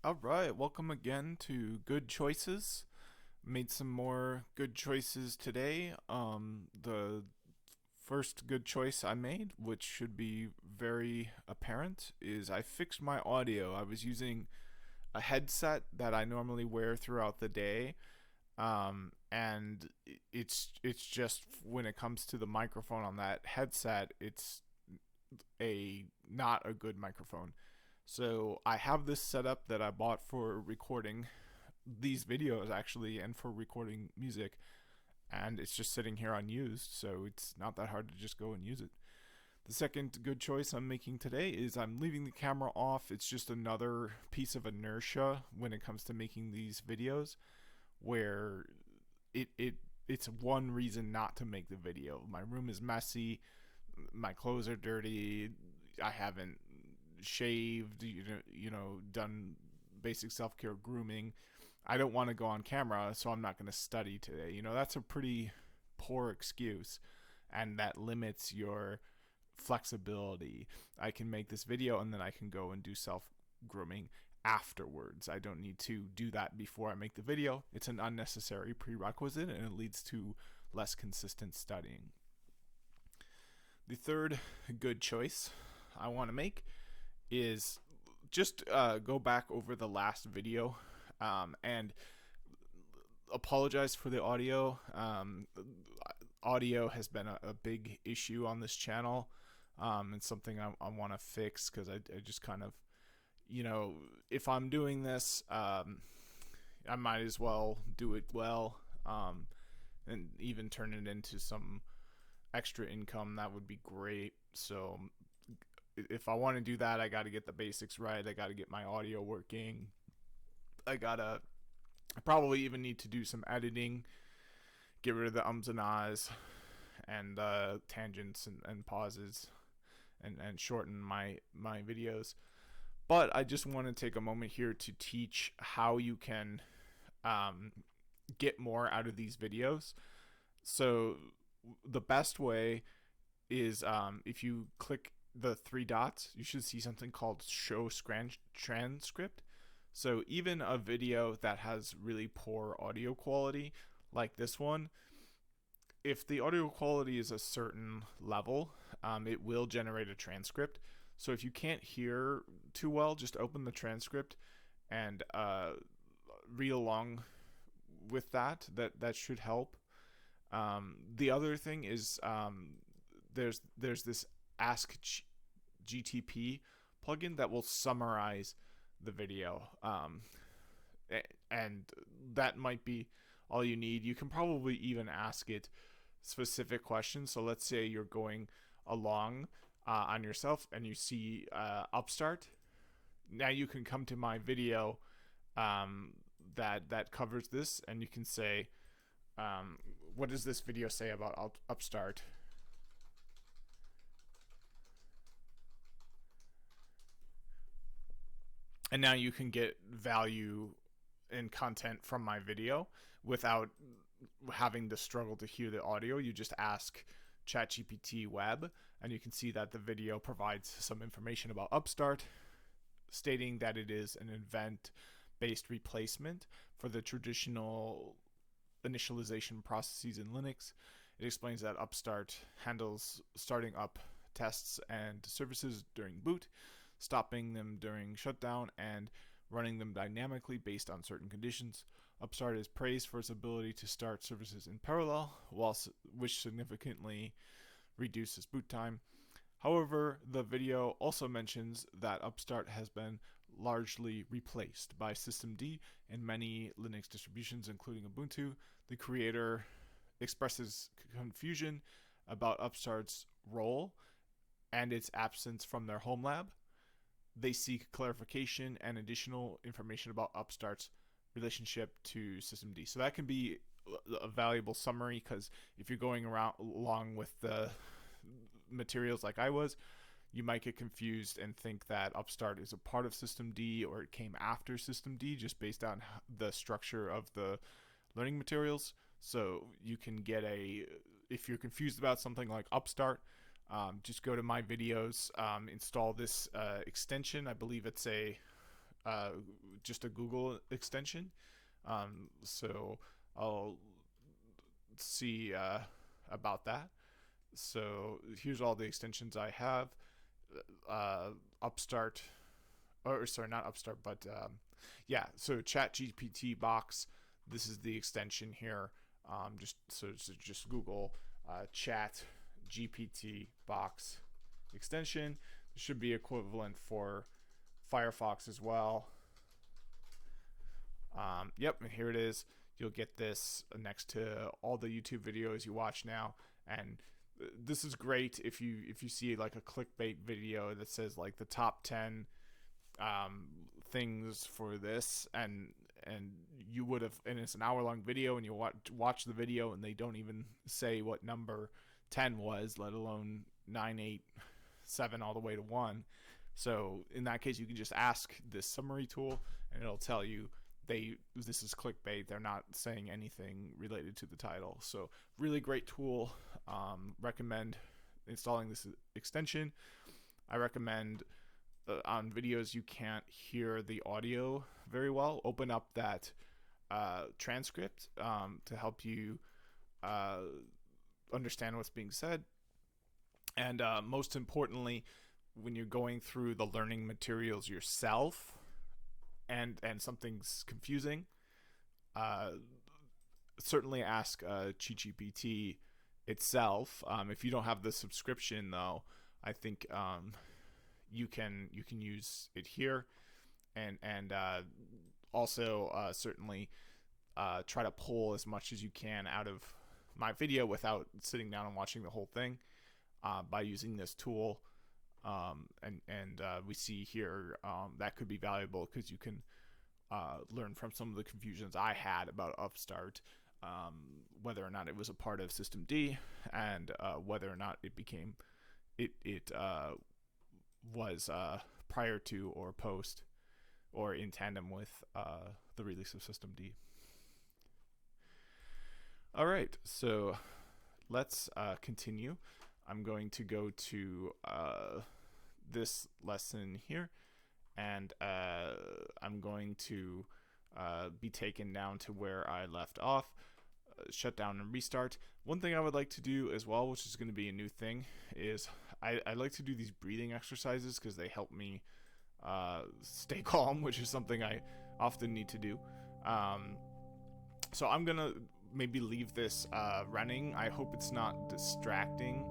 Alright, welcome again to Good Choices. Made some more good choices today. The first good choice I made, which should be very apparent, is I fixed my audio. I was using a headset that I normally wear throughout the day, and it's just when it comes to the microphone on that headset, it's a not a good microphone. So I have this setup that I bought for recording these videos actually and for recording music, and it's just sitting here unused, so it's not that hard to just go and use it. The second good choice I'm making today is I'm leaving the camera off. It's just another piece of inertia when it comes to making these videos where it's one reason not to make the video. My room is messy, my clothes are dirty, I haven't shaved, done basic self-care grooming. I don't want to go on camera, so I'm not going to study today. That's a pretty poor excuse, and that limits your flexibility. I can make this video and then I can go and do self-grooming afterwards. I don't need to do that before I make the video. It's an unnecessary prerequisite, and it leads to less consistent studying. The third good choice I want to make is just go back over the last video and apologize for the audio. Audio has been a big issue on this channel. It's something I want to fix because I just kind of, if I'm doing this, I might as well do it well, and even turn it into some extra income. That would be great. So if I want to do that, I got to get the basics right. I got to get my audio working. I probably even need to do some editing, get rid of the ums and ahs and tangents and pauses, and shorten my videos. But I just want to take a moment here to teach how you can get more out of these videos. So the best way is if you click the three dots, you should see something called show transcript. So even a video that has really poor audio quality, like this one, if the audio quality is a certain level, it will generate a transcript. So if you can't hear too well, just open the transcript and read along with that. That should help. The other thing is there's this Ask GTP plugin that will summarize the video, and that might be all you need. You can probably even ask it specific questions. So let's say you're going along on yourself and you see Upstart. Now you can come to my video that covers this, and you can say, what does this video say about Upstart? And now you can get value and content from my video without having to struggle to hear the audio. You just ask ChatGPT Web, and you can see that the video provides some information about Upstart, stating that it is an event-based replacement for the traditional initialization processes in Linux. It explains that Upstart handles starting up tests and services during boot, stopping them during shutdown, and running them dynamically based on certain conditions. Upstart is praised for its ability to start services in parallel, which significantly reduces boot time. However, the video also mentions that Upstart has been largely replaced by systemd in many Linux distributions, including Ubuntu. The creator expresses confusion about Upstart's role and its absence from their home lab. They seek clarification and additional information about Upstart's relationship to systemd. So that can be a valuable summary, because if you're going along with the materials like I was, you might get confused and think that Upstart is a part of systemd or it came after systemd just based on the structure of the learning materials. So you can get if you're confused about something like Upstart, just go to my videos, install this extension. I believe it's a just a Google extension. So I'll see about that. So here's all the extensions I have. Upstart, or sorry, not Upstart, but yeah. So Chat GPT box. This is the extension here. Just Google Chat GPT box extension. It should be equivalent for Firefox as well. Yep, and here it is. You'll get this next to all the YouTube videos you watch now, and this is great if you see like a clickbait video that says like the top 10 things for this, and you would have, and it's an hour-long video, and you watch the video and they don't even say what number 10 was, let alone 9, 8, 7 all the way to 1. So in that case, you can just ask this summary tool and it'll tell you this is clickbait. They're not saying anything related to the title. So really great tool. Recommend installing this extension. I recommend on videos you can't hear the audio very well, open up that transcript to help you understand what's being said. And most importantly, when you're going through the learning materials yourself and something's confusing, certainly ask ChatGPT itself. If you don't have the subscription, though, I think you can use it here, and also certainly try to pull as much as you can out of my video without sitting down and watching the whole thing by using this tool. And we see here that could be valuable because you can learn from some of the confusions I had about Upstart, whether or not it was a part of System D, and whether or not it became was prior to or post or in tandem with the release of System D. All right, so let's continue. I'm going to go to this lesson here, and I'm going to be taken down to where I left off. Shut down and restart. One thing I would like to do as well, which is going to be a new thing, is I like to do these breathing exercises because they help me stay calm, which is something I often need to do. So I'm going to maybe leave this running. I hope it's not distracting.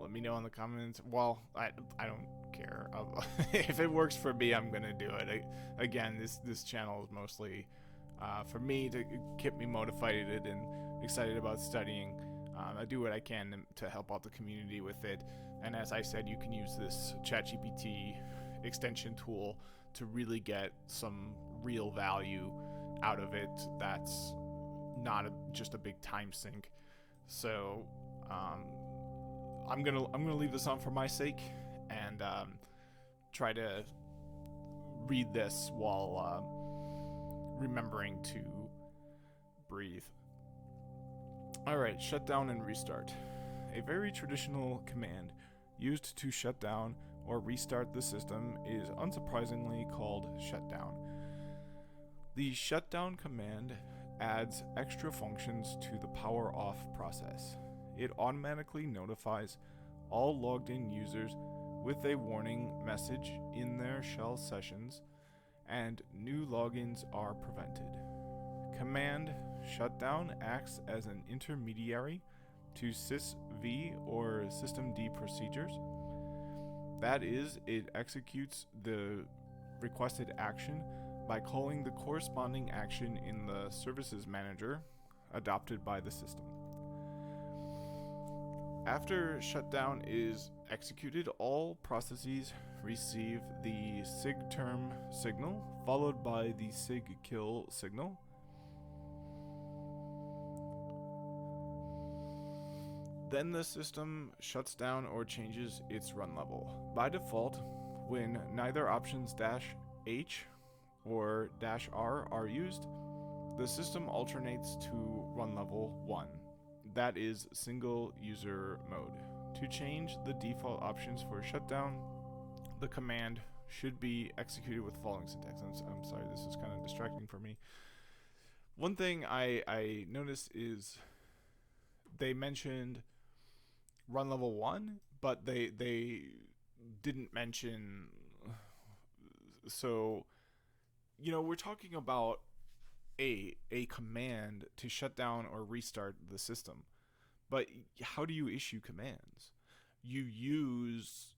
Let me know in the comments. Well, I don't care. If it works for me, I'm gonna do it. Again, this channel is mostly for me to keep me motivated and excited about studying. I do what I can to help out the community with it. And as I said, you can use this ChatGPT extension tool to really get some real value out of it. That's not just a big time sink. So I'm gonna leave this on for my sake, and try to read this while remembering to breathe. Alright, shut down and restart. A very traditional command used to shut down or restart the system is unsurprisingly called shutdown. The shutdown command adds extra functions to the power off process. It automatically notifies all logged in users with a warning message in their shell sessions, and new logins are prevented. Command shutdown acts as an intermediary to sysv or systemd procedures. That is, it executes the requested action by calling the corresponding action in the services manager adopted by the system. After shutdown is executed, all processes receive the sigterm signal followed by the sigkill signal. Then the system shuts down or changes its run level. By default, when neither options -H or -R are used, the system alternates to run level 1. That is single user mode. To change the default options for shutdown, the command should be executed with the following syntax. I'm sorry, this is kind of distracting for me. One thing I noticed is they mentioned run level 1, but they didn't mention. So, we're talking about a command to shut down or restart the system. But how do you issue commands? You use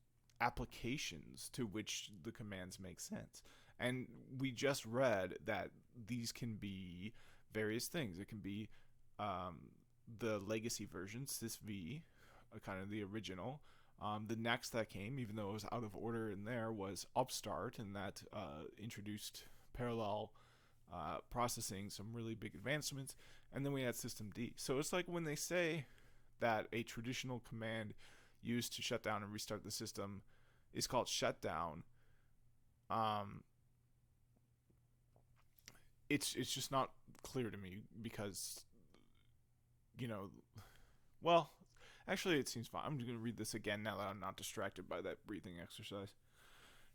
applications to which the commands make sense. And we just read that these can be various things. It can be the legacy version, sysv, kind of the original. The next that came, even though it was out of order in there, was upstart, and that introduced parallel processing, some really big advancements. And then we had systemd. So it's like when they say that a traditional command used to shut down and restart the system is called shutdown. It's just not clear to me because, well, actually it seems fine. I'm just going to read this again now that I'm not distracted by that breathing exercise.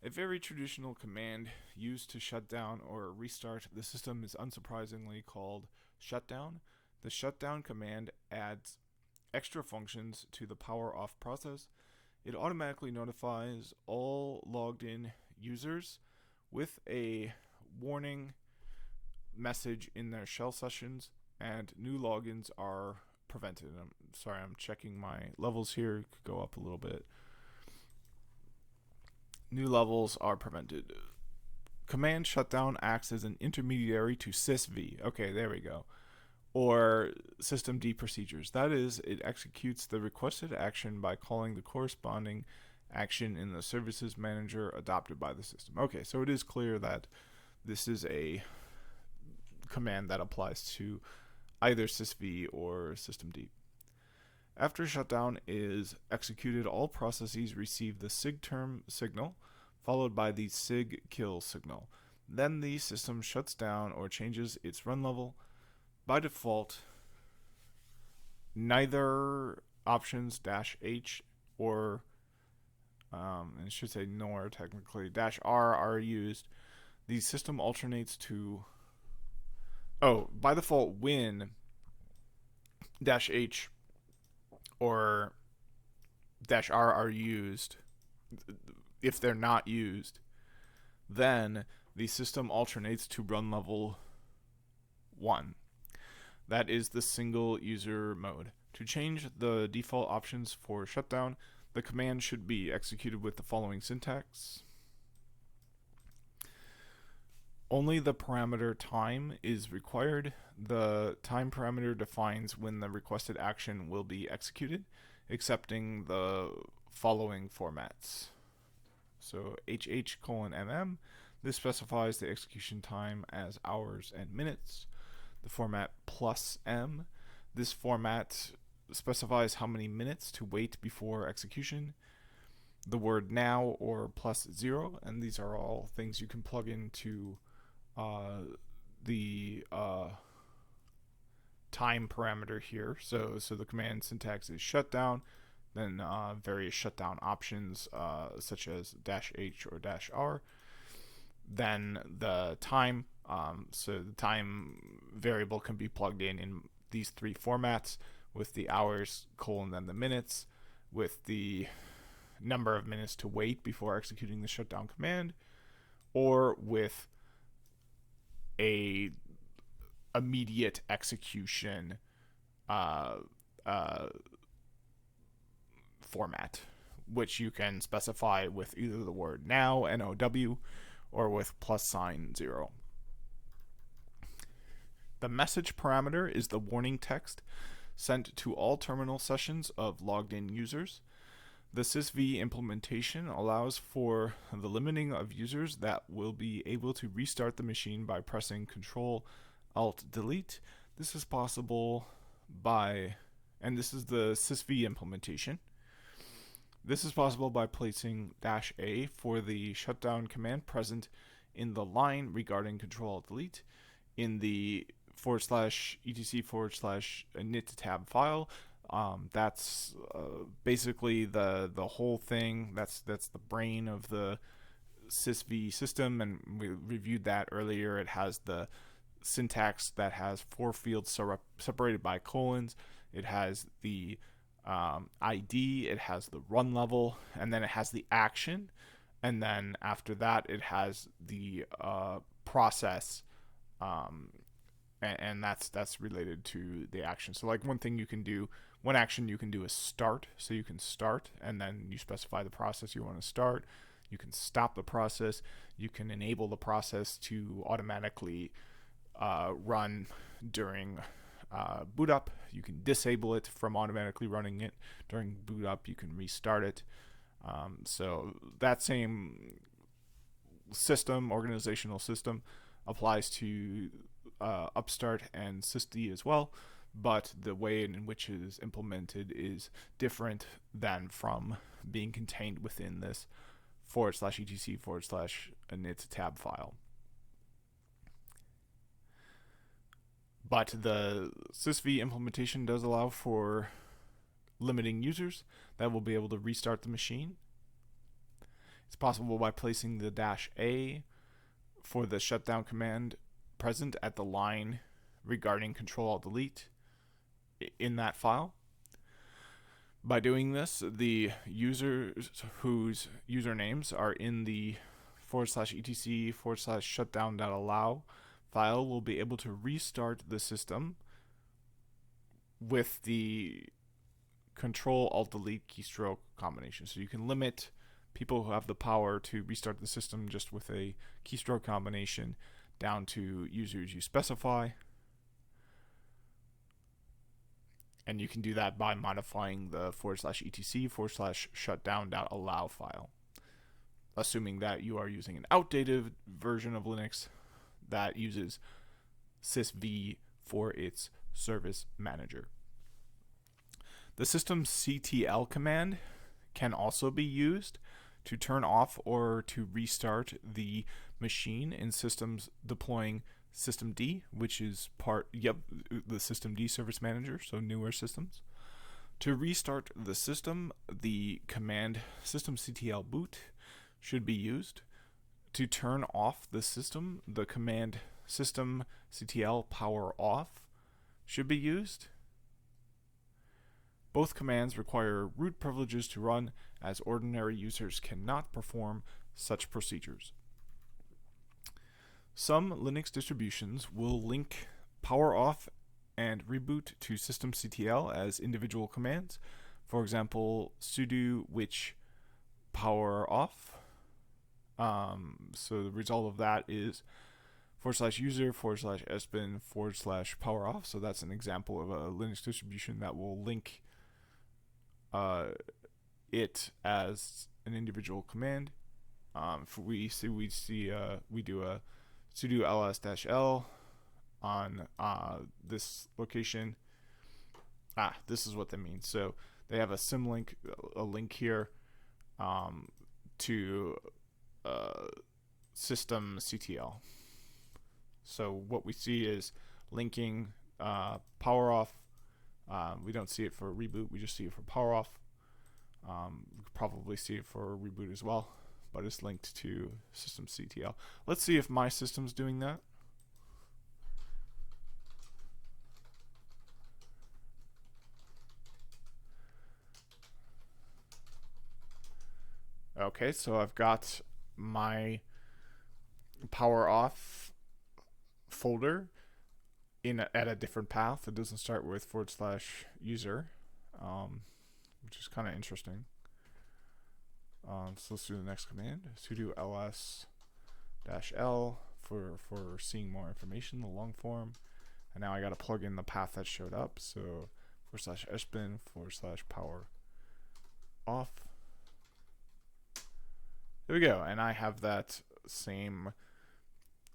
A very traditional command used to shut down or restart the system is unsurprisingly called shutdown. The shutdown command adds extra functions to the power off process. It automatically notifies all logged in users with a warning message in their shell sessions, and new logins are prevented. I'm checking my levels here. It could go up a little bit. New levels are prevented. Command shutdown acts as an intermediary to sysv. Okay, there we go. Or systemd procedures. That is, it executes the requested action by calling the corresponding action in the services manager adopted by the system. Okay, so it is clear that this is a command that applies to either sysv or systemd. After shutdown is executed, all processes receive the sigterm signal, followed by the sigkill signal. Then the system shuts down or changes its run level. By default, neither options -h or it should say nor technically -r are used. The system alternates to by default when -h or -r are used. If they're not used, then the system alternates to run level 1. That is the single user mode. To change the default options for shutdown, the command should be executed with the following syntax. Only the parameter time is required. The time parameter defines when the requested action will be executed, accepting the following formats. So HH:MM, this specifies the execution time as hours and minutes. The format +M, this format specifies how many minutes to wait before execution. The word now or +0, and these are all things you can plug into the time parameter here. So the command syntax is shutdown, then various shutdown options such as -h or -r. Then the time, so the time variable can be plugged in these three formats, with the hours, then the minutes, with the number of minutes to wait before executing the shutdown command, or with a immediate execution format, which you can specify with either the word now, NOW, or with +0. The message parameter is the warning text sent to all terminal sessions of logged in users. The sysv implementation allows for the limiting of users that will be able to restart the machine by pressing Ctrl-Alt-Delete. This is possible by, and this is the sysv implementation. This is possible by placing -a for the shutdown command present in the line regarding Ctrl-Alt-Delete in the /etc/init tab file. That's basically the whole thing. That's the brain of the sysv system, and we reviewed that earlier. It has the syntax that has 4 fields separated by colons. It has the ID, it has the run level, and then it has the action. And then after that, it has the process, and that's related to the action. So like one action you can do is start. So you can start, and then you specify the process you want to start. You can stop the process. You can enable the process to automatically run during boot up. You can disable it from automatically running it during boot up. You can restart it. So that same organizational system, applies to Upstart and sysd as well, but the way in which it is implemented is different than from being contained within this /etc/init tab file. But the sysv implementation does allow for limiting users that will be able to restart the machine. It's possible by placing the -A for the shutdown command present at the line regarding Control-Alt-Delete in that file. By doing this, the users whose usernames are in the /etc/shutdown.allow file will be able to restart the system with the Control-Alt-Delete keystroke combination. So you can limit people who have the power to restart the system just with a keystroke combination down to users you specify. And you can do that by modifying the /etc/shutdown.allow file, assuming that you are using an outdated version of Linux that uses sysv for its service manager. The systemctl command can also be used to turn off or to restart the machine in systems deploying systemd, which is the systemd service manager, so newer systems. To restart the system, the command systemctl boot should be used. To turn off the system, the command systemctl power off should be used. Both commands require root privileges to run, as ordinary users cannot perform such procedures. Some Linux distributions will link power off and reboot to systemctl as individual commands. For example, sudo which power off. So the result of that is /user /sbin /power off. So that's an example of a Linux distribution that will link it as an individual command. We do a sudo ls-l on this location. This is what that means. So they have a symlink, a link here to systemctl. So what we see is linking power off. We don't see it for reboot, we just see it for power off. We could probably see it for reboot as well, but it's linked to systemctl. Let's see if my system's doing that. Okay, so I've got my power off folder at a different path. It doesn't start with /user, which is kind of interesting. So let's do the next command, sudo ls-l for seeing more information, the long form. And now I got to plug in the path that showed up. So /sbin /power off. There we go. And I have that same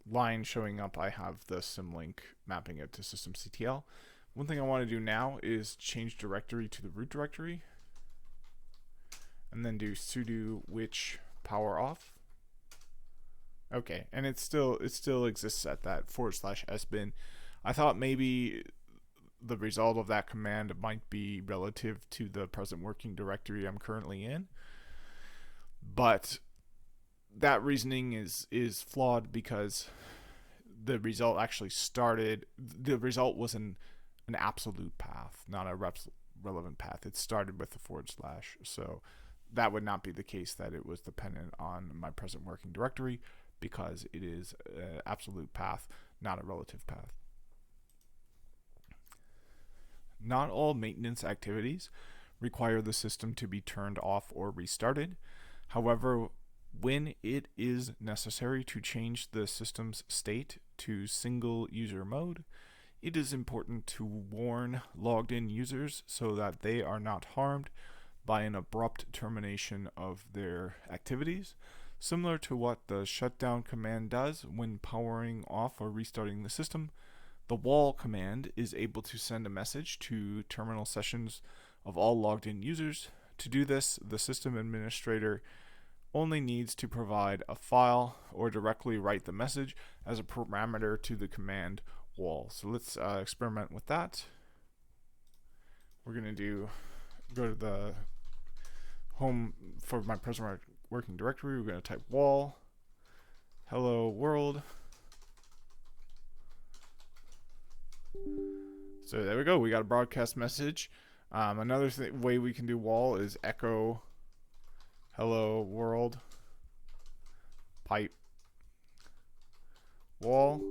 line showing up. I have the symlink mapping it to systemctl. One thing I want to do now is change directory to the root directory, and then do sudo which power off. Okay, and it still exists at that /sbin. I thought maybe the result of that command might be relative to the present working directory I'm currently in, but that reasoning is flawed because the result actually started. The result was an absolute path, not a relevant path. It started with the forward slash. So that would not be the case that it was dependent on my present working directory, because it is an absolute path, not a relative path. Not all maintenance activities require the system to be turned off or restarted. However, when it is necessary to change the system's state to single user mode, it is important to warn logged in users so that they are not harmed by an abrupt termination of their activities, similar to what the shutdown command does when powering off or restarting the system. The wall command is able to send a message to terminal sessions of all logged in users. To do this, the system administrator only needs to provide a file or directly write the message as a parameter to the command wall. So let's experiment with that. We're going to go to the home for my present working directory. We're going to type wall, hello world. So there we go. We got a broadcast message. Another way we can do wall is echo hello world pipe wall.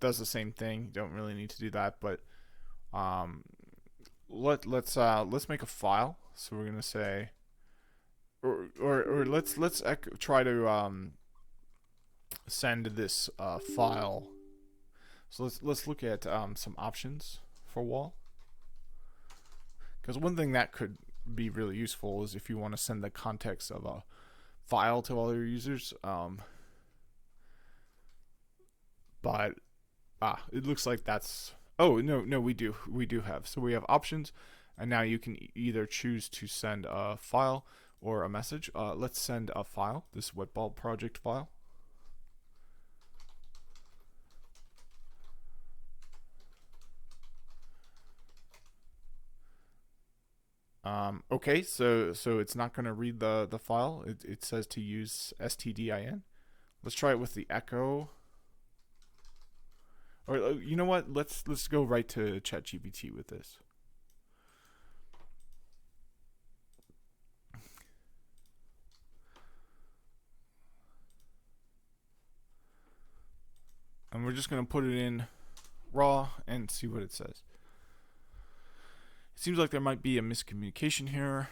Does the same thing. You don't really need to do that, but let's make a file. So we're gonna say, or let's try to send this file. So let's look at some options for wall. Because one thing that could be really useful is if you want to send the context of a file to other users. But it looks like that's, oh no, we do have. So we have options, and now you can either choose to send a file or a message. Let's send a file, this wetball project file. Okay, so it's not going to read the file. It says to use stdin. Let's try it with the echo. Or you know what? Let's go right to ChatGPT with this. And we're just going to put it in raw and see what it says. It seems like there might be a miscommunication here.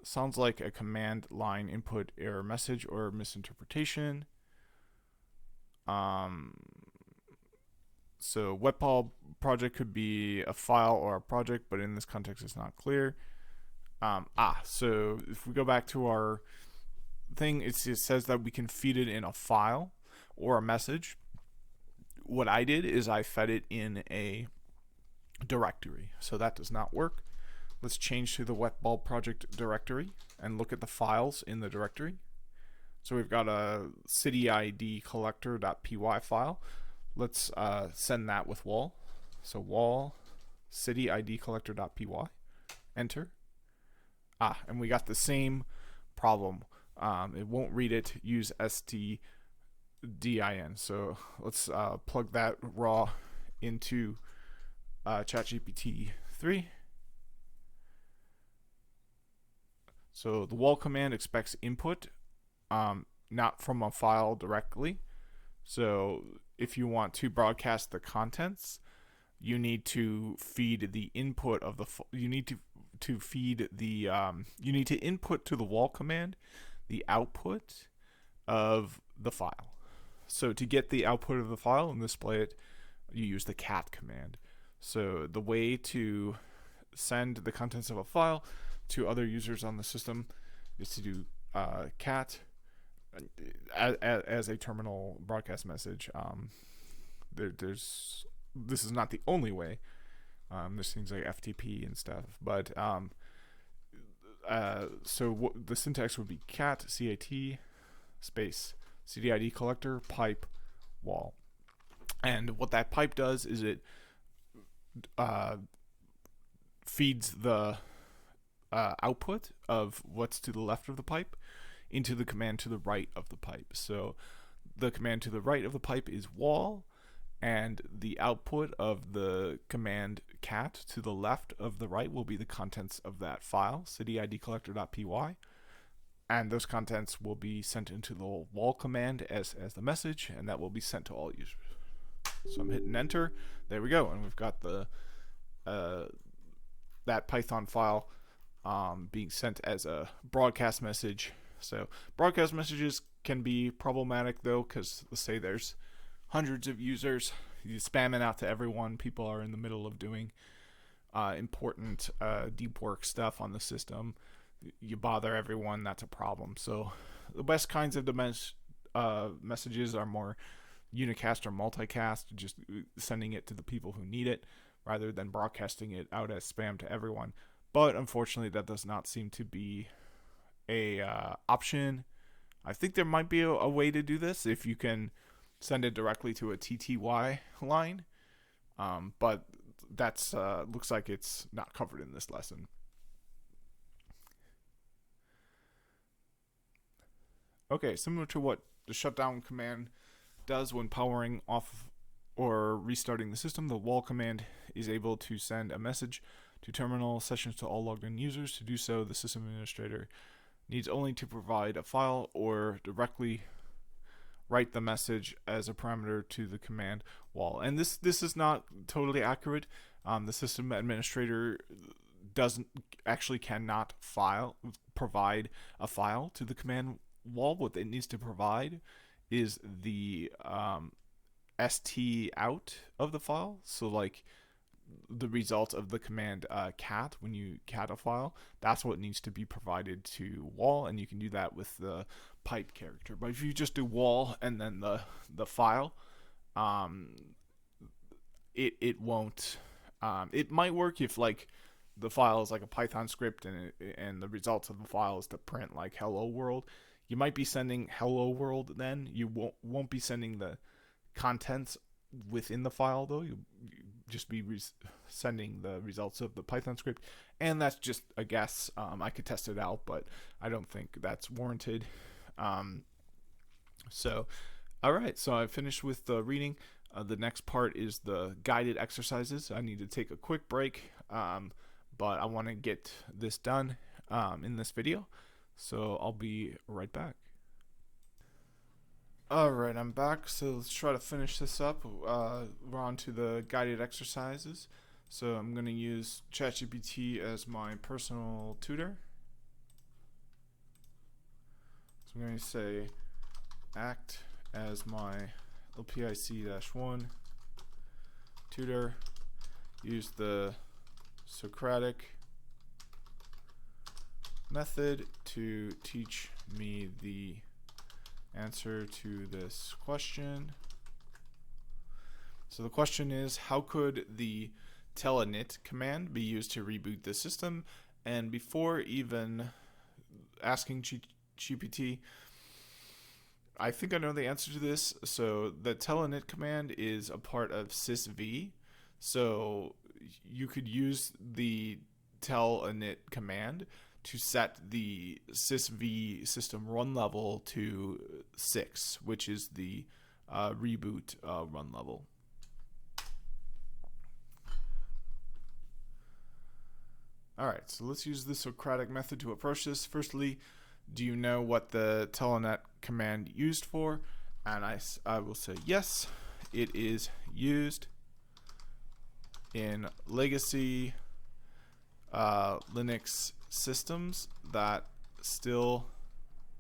Sounds like a command line input error message or misinterpretation. So wetball project could be a file or a project, but in this context it's not clear. So if we go back to our thing, it says that we can feed it in a file or a message. What I did is I fed it in a directory, so that does not work. Let's change to the wetball project directory and look at the files in the directory. So we've got a cityid collector.py file. Let's send that with wall. So wall cityid collector.py. Enter. And we got the same problem. It won't read it. Use stdin. So let's plug that raw into ChatGPT 3. So the wall command expects input, not from a file directly. So if you want to broadcast the contents, you need to feed the input of the you need to feed the you need to input to the wall command the output of the file. So to get the output of the file and display it, you use the cat command. So the way to send the contents of a file to other users on the system is to do cat as a terminal broadcast message. This is not the only way. There's things like FTP and stuff, but so the syntax would be cat space cdid collector pipe wall, and what that pipe does is it feeds the output of what's to the left of the pipe into the command to the right of the pipe. So the command to the right of the pipe is wall, and the output of the command cat to the left of the right will be the contents of that file, cityidcollector.py, and those contents will be sent into the wall command as the message, and that will be sent to all users. So I'm hitting enter. There we go, and we've got the that Python file being sent as a broadcast message. So broadcast messages can be problematic though, because let's say there's hundreds of users, you spam it out to everyone. People are in the middle of doing important deep work stuff on the system. You bother everyone, that's a problem. So the best kinds of messages are more unicast or multicast, just sending it to the people who need it rather than broadcasting it out as spam to everyone. But unfortunately, that does not seem to be a option. I think there might be a way to do this if you can send it directly to a TTY line, but that's looks like it's not covered in this lesson. Okay, similar to what the shutdown command does when powering off or restarting the system, the wall command is able to send a message to terminal sessions to all logged in users. To do so, the system administrator needs only to provide a file or directly write the message as a parameter to the command wall. And this is not totally accurate. The system administrator cannot provide a file to the command wall. What it needs to provide is the st out of the file. So like the result of the command cat, when you cat a file, that's what needs to be provided to wall, and you can do that with the pipe character. But if you just do wall and then the file, it won't. It might work if like the file is like a Python script and the results of the file is to print like hello world. You might be sending hello world then. You won't be sending the contents within the file though. You just be sending the results of the Python script, and that's just a guess. I could test it out, but I don't think that's warranted. So all right, so I finished with the reading. The next part is the guided exercises. I need to take a quick break, but I want to get this done in this video, so I'll be right back. Alright, I'm back, so let's try to finish this up. We're on to the guided exercises. So I'm going to use ChatGPT as my personal tutor. So I'm going to say, act as my LPIC-1 tutor. Use the Socratic method to teach me the answer to this question. So the question is, how could the telinit command be used to reboot the system? And before even asking GPT, I think I know the answer to this. So the telinit command is a part of sysv. So you could use the telinit command to set the sysv system run level to 6, which is the reboot run level. Alright, so let's use the Socratic method to approach this. Firstly, do you know what the telinit command used for? And I will say yes, it is used in legacy Linux systems that still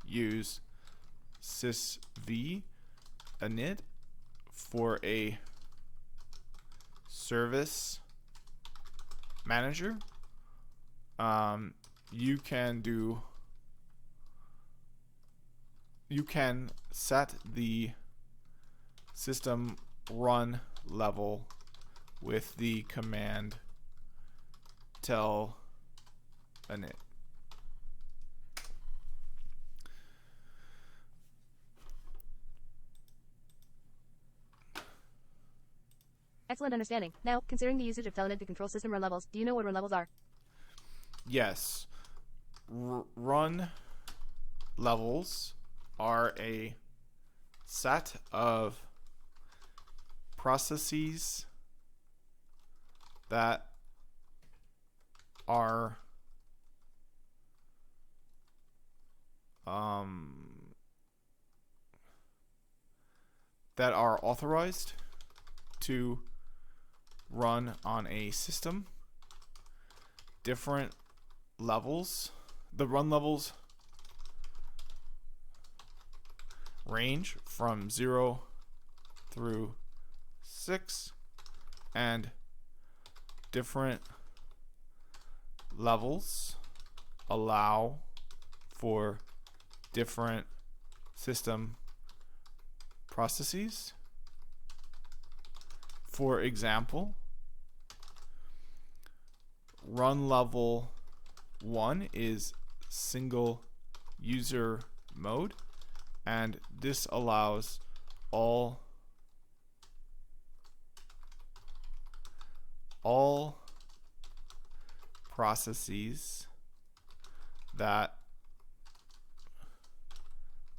use sysv init for a service manager. You can set the system run level with the command telinit. Excellent understanding. Now, considering the usage of telinit to control system run levels, do you know what run levels are? Yes. Run levels are a set of processes that are authorized to run on a system. Different levels. The run levels range from 0 through 6, and different levels allow for different system processes. For example, run level 1 is single user mode, and this allows all processes that,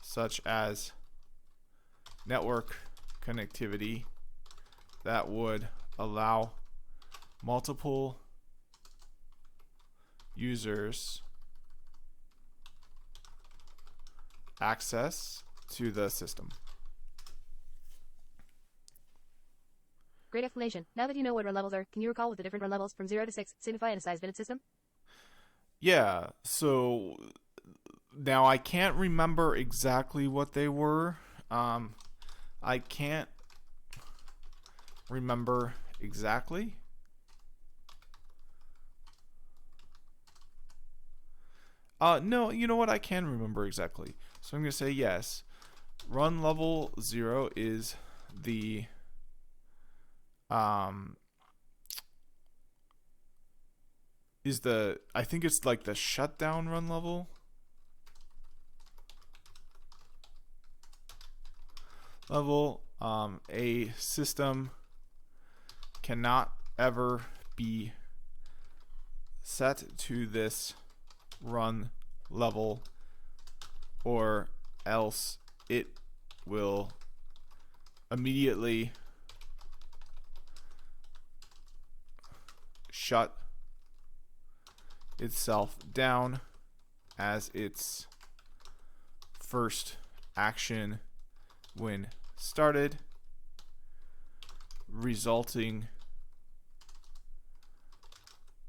such as network connectivity, that would allow multiple users access to the system. Great explanation. Now that you know what run levels are, can you recall what the different run levels from 0 to 6 signify in a size-bit system? Yeah, so now I can't remember exactly what they were. I can't remember exactly. No, you know what? I can remember exactly. So I'm going to say yes. Run level 0 is the I think it's like the shutdown run level. A system cannot ever be set to this run level, or else it will immediately shut itself down as its first action when started, resulting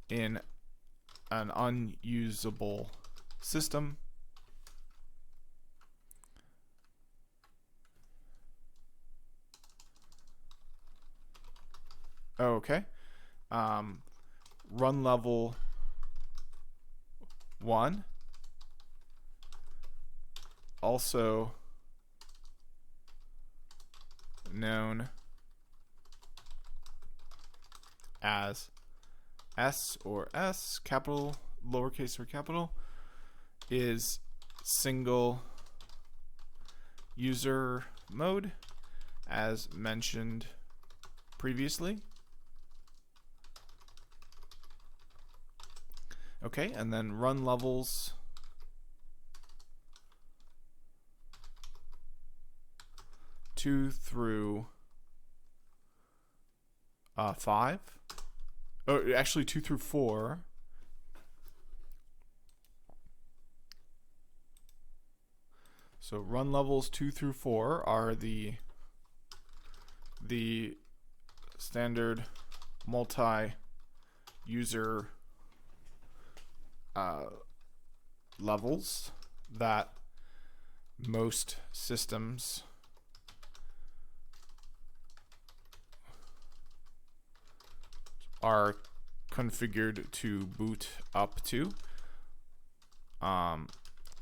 in an unusable system. Okay. Run level 1, also known as S or S, capital, lowercase or capital, is single user mode, as mentioned previously. Okay, and then run levels 2 through 5. Oh, actually 2 through 4. So run levels 2 through 4 are the standard multi-user levels that most systems are configured to boot up to.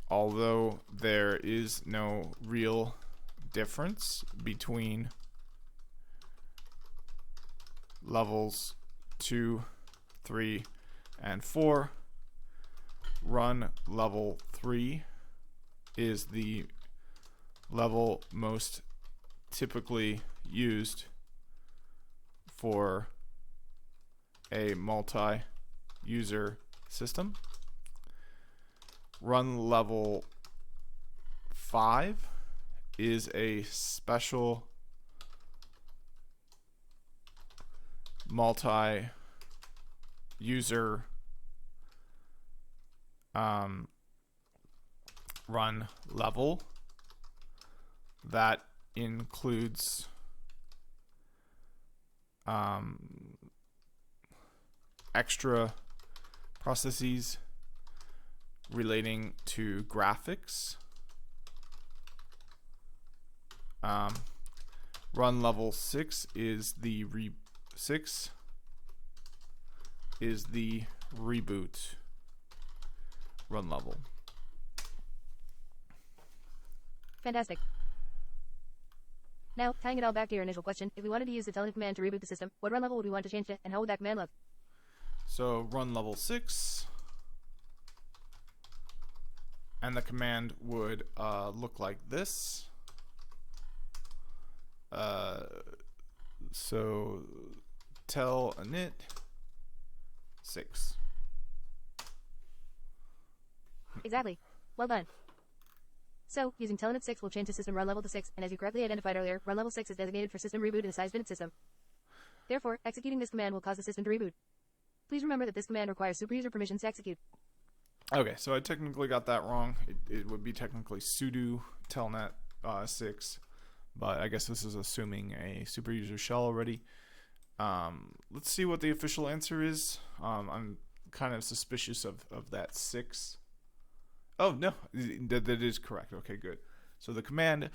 Although there is no real difference between levels 2, 3, and 4, run level 3 is the level most typically used for a multi-user system. Run level 5 is a special multi-user run level that includes extra processes relating to graphics. Run level 6 is the reboot run level. Fantastic. Now, tying it all back to your initial question, if we wanted to use the telnet command to reboot the system, what run level would we want to change to, and how would that command look? So run level 6, and the command would look like this. So tell init 6. Exactly. Well done. So, using telnet 6 will change the system run level to 6, and as you correctly identified earlier, run level 6 is designated for system reboot in a size-finite system. Therefore, executing this command will cause the system to reboot. Please remember that this command requires superuser permissions to execute. Okay, so I technically got that wrong. It would be technically sudo telnet 6, but I guess this is assuming a superuser shell already. Let's see what the official answer is. I'm kind of suspicious of that 6. Oh, no, that is correct. Okay, good. So the command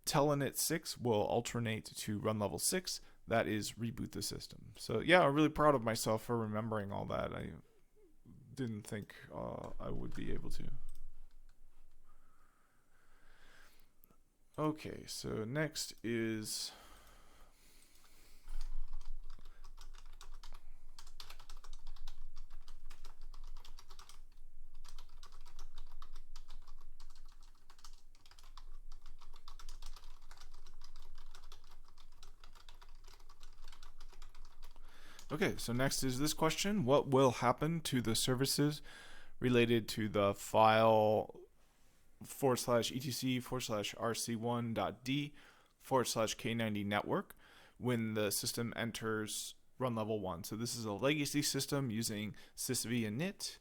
telnet 6 will alternate to run level 6. That is reboot the system. So yeah, I'm really proud of myself for remembering all that. I didn't think I would be able to. Okay, so next is this question. What will happen to the services related to the file /etc/rc1.d/k90 network when the system enters run level 1? So this is a legacy system using sysv init.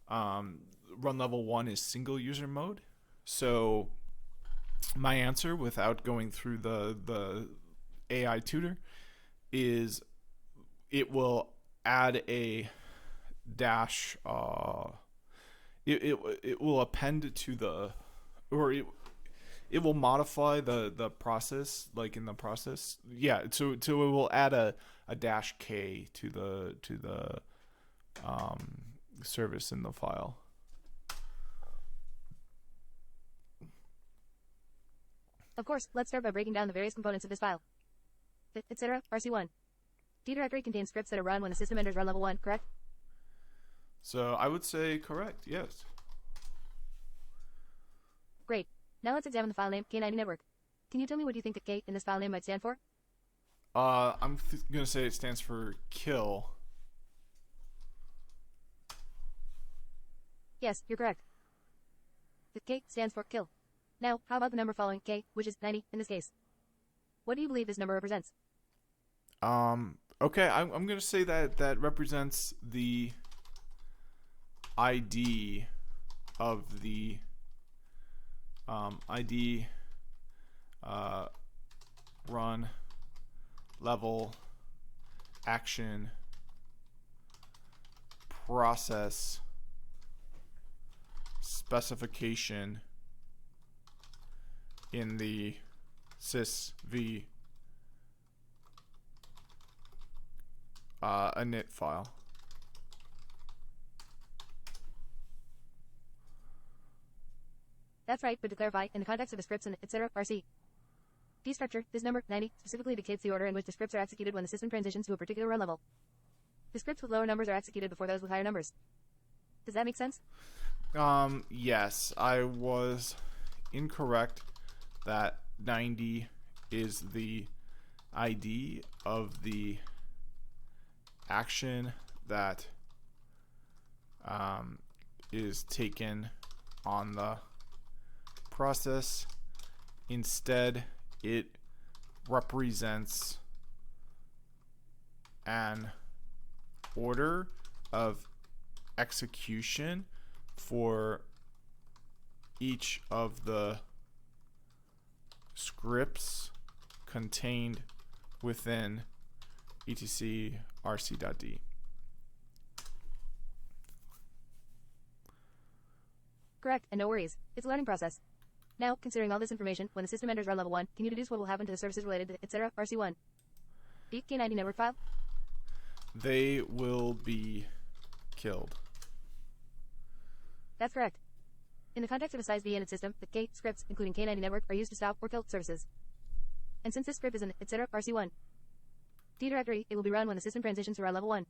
Run level 1 is single user mode. So my answer, without going through the AI tutor, is it will add a dash. It will append to the, or it will modify the process, like in the process. Yeah. So it will add a dash k to the service in the file. Of course, let's start by breaking down the various components of this file. Etc. RC1. D directory contains scripts that are run when the system enters run level 1, correct? So I would say correct, yes. Great. Now let's examine the file name, K90 network. Can you tell me what you think that K in this file name might stand for? I'm going to say it stands for kill. Yes, you're correct. The K stands for kill. Now, how about the number following K, which is 90 in this case? What do you believe this number represents? Okay, I'm going to say that represents the ID of the ID run level action process specification in the sysv init file. That's right, but to clarify, in the context of the scripts and etc. RC D structure, this number, 90, specifically dictates the order in which the scripts are executed when the system transitions to a particular run level. The scripts with lower numbers are executed before those with higher numbers. Does that make sense? Yes, I was incorrect that 90 is the ID of the action that is taken on the process. Instead, it represents an order of execution for each of the scripts contained within etc rc.d. Correct, and no worries. It's a learning process. Now, considering all this information, when the system enters run level 1, can you deduce what will happen to the services related to etc. RC1? Deep K90 network file? They will be killed. That's correct. In the context of a size V in its system, the K scripts, including K90 network, are used to stop or kill services. And since this script is an etc. RC1 D directory, it will be run when the system transitions to run level 1.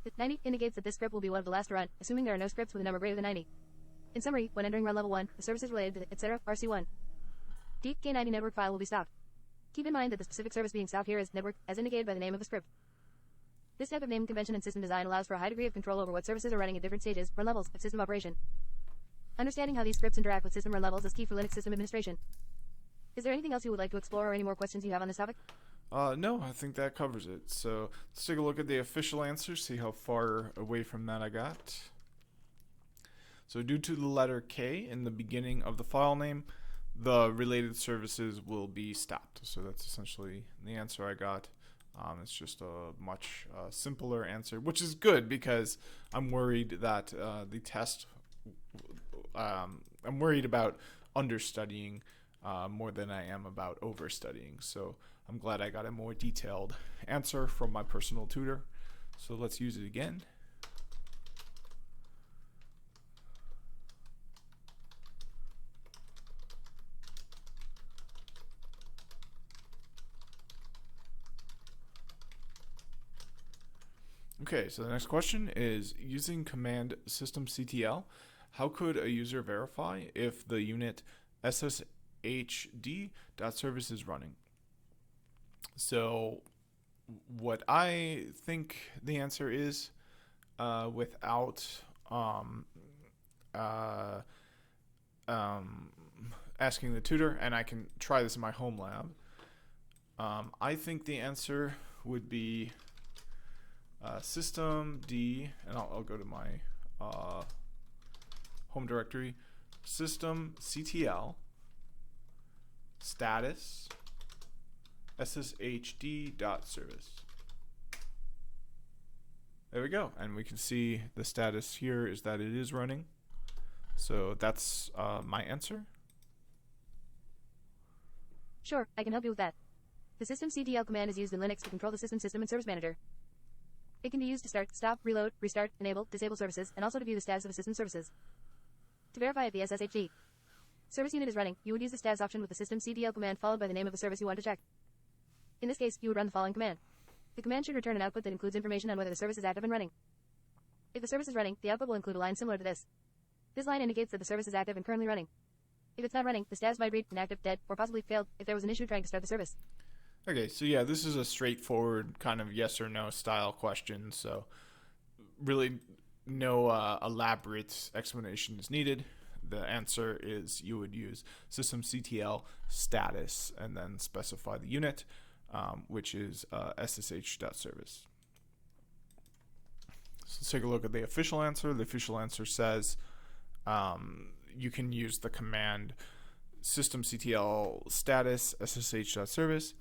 The 90 indicates that this script will be one of the last to run, assuming there are no scripts with a number greater than 90. In summary, when entering run level 1, the services related to the etc. RC1 Deep K90 network file will be stopped. Keep in mind that the specific service being stopped here is network, as indicated by the name of the script. This type of naming convention in system design allows for a high degree of control over what services are running at different stages, run levels, of system operation. Understanding how these scripts interact with system run levels is key for Linux system administration. Is there anything else you would like to explore or any more questions you have on this topic? No, I think that covers it. So let's take a look at the official answer, see how far away from that I got. So due to the letter K in the beginning of the file name, the related services will be stopped. So that's essentially the answer I got. It's just a much simpler answer, which is good because I'm worried that the test, I'm worried about understudying more than I am about overstudying. So I'm glad I got a more detailed answer from my personal tutor. So let's use it again. Okay, so the next question is, using command systemctl, how could a user verify if the unit sshd.service is running? So what I think the answer is, without asking the tutor, and I can try this in my home lab, I think the answer would be systemd, and I'll go to my home directory, systemctl status sshd.service. There we go, and we can see the status here is that it is running. So that's my answer. Sure, I can help you with that. The systemctl command is used in Linux to control the system and service manager. It can be used to start, stop, reload, restart, enable, disable services, and also to view the status of a system services. To verify if the SSHD service unit is running, you would use the status option with the systemctl command followed by the name of the service you want to check. In this case, you would run the following command. The command should return an output that includes information on whether the service is active and running. If the service is running, the output will include a line similar to this. This line indicates that the service is active and currently running. If it's not running, the status might read inactive, dead, or possibly failed if there was an issue trying to start the service. Okay, so yeah, this is a straightforward kind of yes or no style question, so really no elaborate explanation is needed. The answer is you would use systemctl status and then specify the unit, which is ssh.service. So let's take a look at the official answer. The official answer says you can use the command systemctl status ssh.service.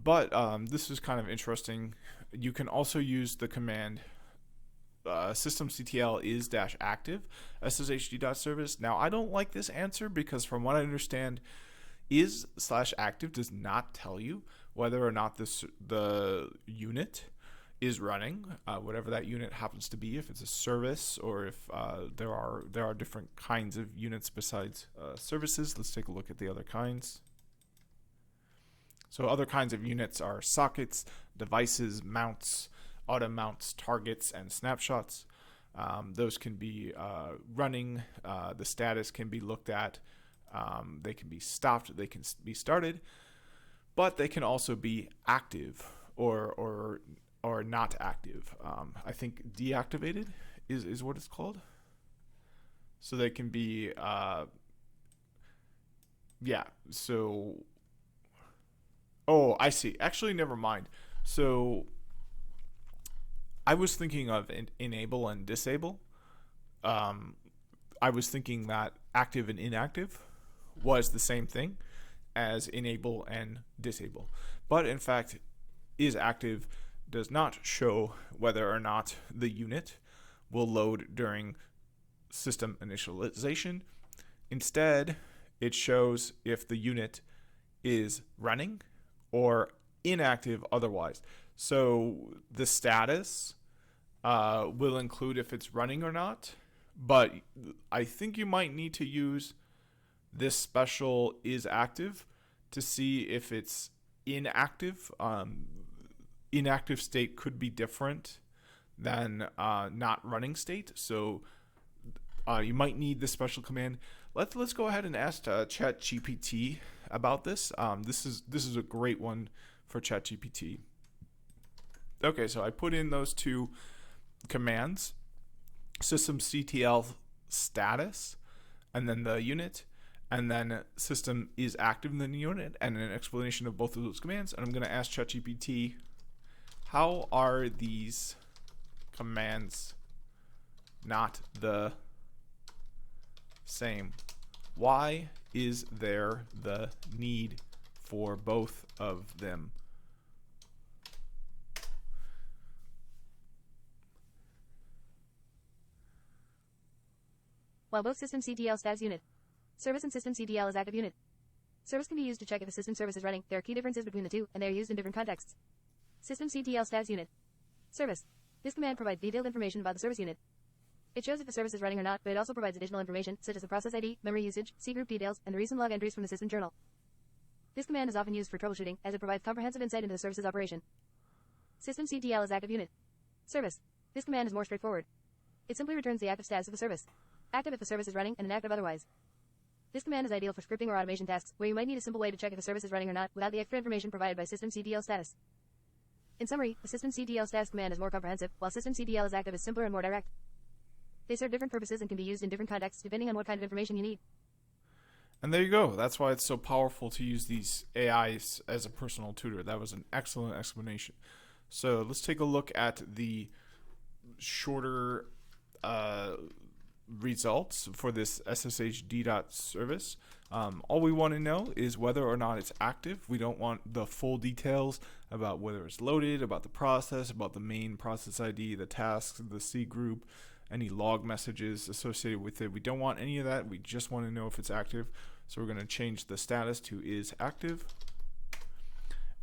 But this is kind of interesting. You can also use the command systemctl is-active sshd.service. Now, I don't like this answer because from what I understand, is/active does not tell you whether or not the unit is running, whatever that unit happens to be, if it's a service or if there are different kinds of units besides services. Let's take a look at the other kinds. So other kinds of units are sockets, devices, mounts, auto mounts, targets, and snapshots. Those can be running. The status can be looked at. They can be stopped. They can be started. But they can also be active or not active. I think deactivated is what it's called. So they can be yeah, so oh, I see. Actually, never mind. So I was thinking of enable and disable. Um, I was thinking that active and inactive was the same thing as enable and disable. But in fact, is active does not show whether or not the unit will load during system initialization. Instead, it shows if the unit is running or inactive otherwise. So the status will include if it's running or not, but I think you might need to use this special is active to see if it's inactive. Inactive state could be different than not running state, so you might need this special command. Let's go ahead and ask ChatGPT about this. This is a great one for ChatGPT. Okay, so I put in those two commands: systemctl status, and then the unit, and then system is active in the unit, and an explanation of both of those commands. And I'm going to ask ChatGPT, how are these commands not the same? Why is there the need for both of them? While both systemctl status unit service and systemctl is active unit service can be used to check if a system service is running, there are key differences between the two, and they are used in different contexts. Systemctl status unit service. This command provides detailed information about the service unit. It shows if the service is running or not, but it also provides additional information, such as the process ID, memory usage, C group details, and the recent log entries from the system journal. This command is often used for troubleshooting, as it provides comprehensive insight into the service's operation. Systemctl is active unit service. This command is more straightforward. It simply returns the active status of the service. Active if the service is running, and inactive otherwise. This command is ideal for scripting or automation tasks, where you might need a simple way to check if a service is running or not, without the extra information provided by systemctl status. In summary, the systemctl status command is more comprehensive, while systemctl is active is simpler and more direct. They serve different purposes and can be used in different contexts depending on what kind of information you need. And there you go. That's why it's so powerful to use these AIs as a personal tutor. That was an excellent explanation. So let's take a look at the shorter results for this sshd.service. All we want to know is whether or not it's active. We don't want the full details about whether it's loaded, about the process, about the main process ID, the tasks, the C group, any log messages associated with it. We don't want any of that. We just want to know if it's active. So we're going to change the status to is active.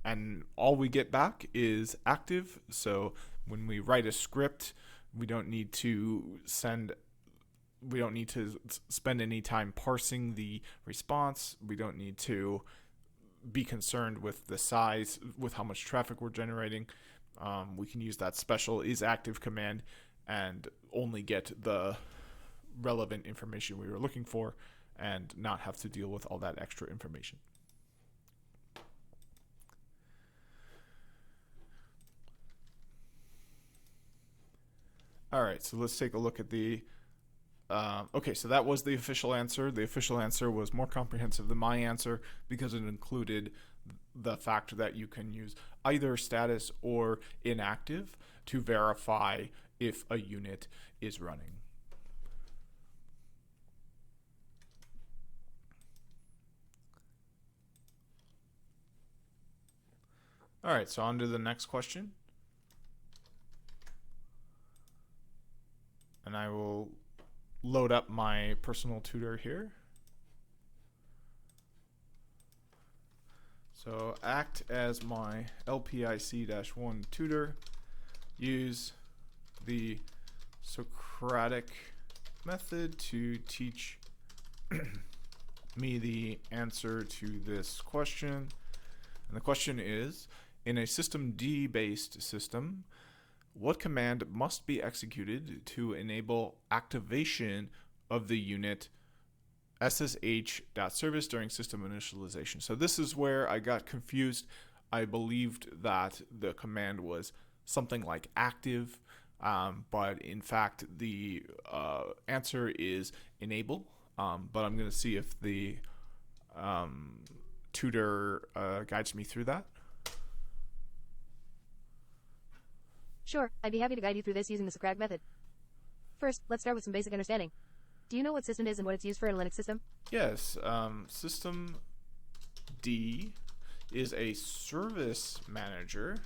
And all we get back is active. So when we write a script, we don't need to spend any time parsing the response. We don't need to be concerned with the size, with how much traffic we're generating. We can use that special is active command and only get the relevant information we were looking for and not have to deal with all that extra information. All right, so let's take a look at the okay, so that was the official answer. The official answer was more comprehensive than my answer because it included the fact that you can use either status or inactive to verify if a unit is running. All right, so on to the next question. And I will load up my personal tutor here. So act as my LPIC-1 tutor. Use the Socratic method to teach me the answer to this question. And the question is, in a system D-based system, what command must be executed to enable activation of the unit ssh.service during system initialization? So this is where I got confused. I believed that the command was something like active, but in fact the answer is enable. But I'm going to see if the tutor guides me through that. Sure, I'd be happy to guide you through this using the Socratic method. First, let's start with some basic understanding. Do you know what system is and what it's used for in a Linux system? Yes, System D is a service manager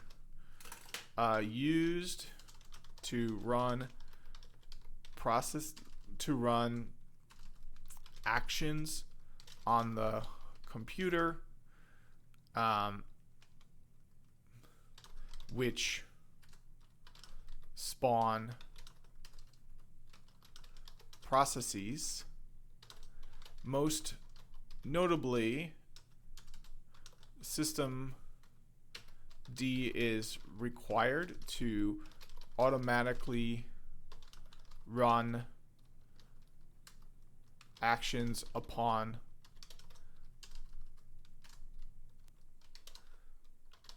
used to run actions on the computer, which spawn processes. Most notably, System D is required to automatically run actions upon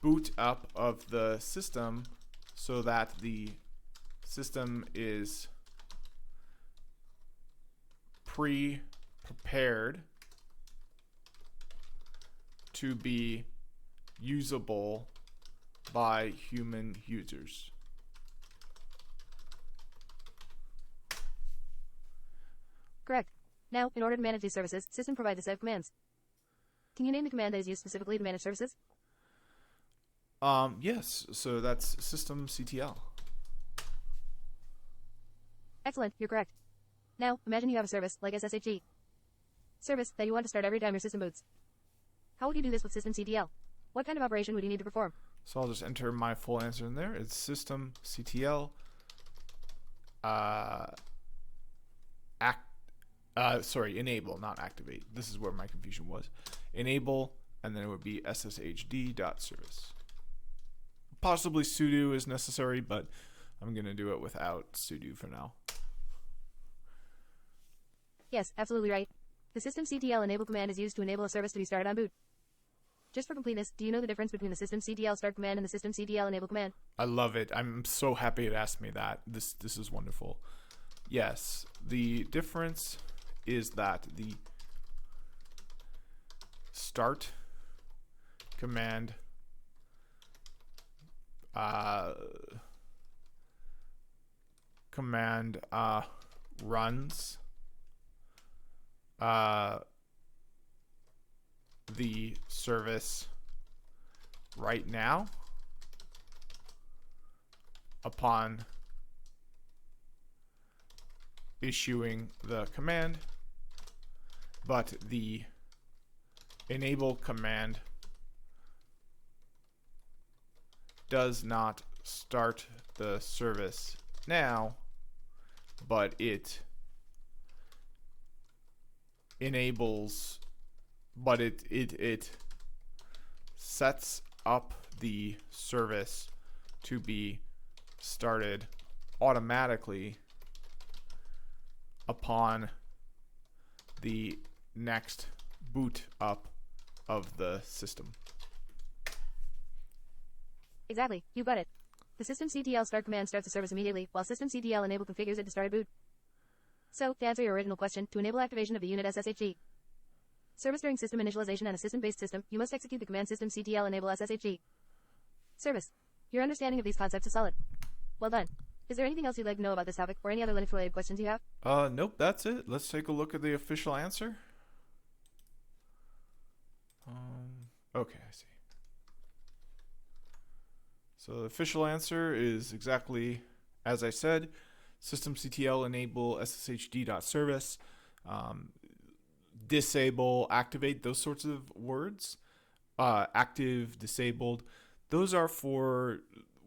boot up of the system, so that the system is pre-prepared to be usable by human users. Correct. Now, in order to manage these services, system provides a set of commands. Can you name the command that is used specifically to manage services? Yes, so that's systemctl. Excellent, you're correct. Now, imagine you have a service, like SSHD. Service that you want to start every time your system boots. How would you do this with systemctl? What kind of operation would you need to perform? So I'll just enter my full answer in there. It's systemctl enable, not activate. This is where my confusion was. Enable, and then it would be sshd.service. Possibly sudo is necessary, but I'm going to do it without sudo for now. Yes, absolutely right. The systemctl enable command is used to enable a service to be started on boot. Just for completeness, do you know the difference between the systemctl start command and the systemctl enable command? I love it. I'm so happy it asked me that. This is wonderful. Yes, the difference is that the start command runs the service right now upon issuing the command, but the enable command does not start the service now, but it enables, but it sets up the service to be started automatically upon the next boot up of the system. Exactly, you got it. The systemctl start command starts the service immediately, while systemctl enable configures it to start a boot. So, to answer your original question, to enable activation of the unit SSHD service during system initialization on a system-based system, you must execute the command systemctl enable SSHD service. Your understanding of these concepts is solid. Well done. Is there anything else you'd like to know about this topic, or any other Linux-related questions you have? Nope, that's it. Let's take a look at the official answer. Okay, I see. So the official answer is exactly as I said. Systemctl enable sshd.service, disable, activate, those sorts of words. Active, disabled, those are for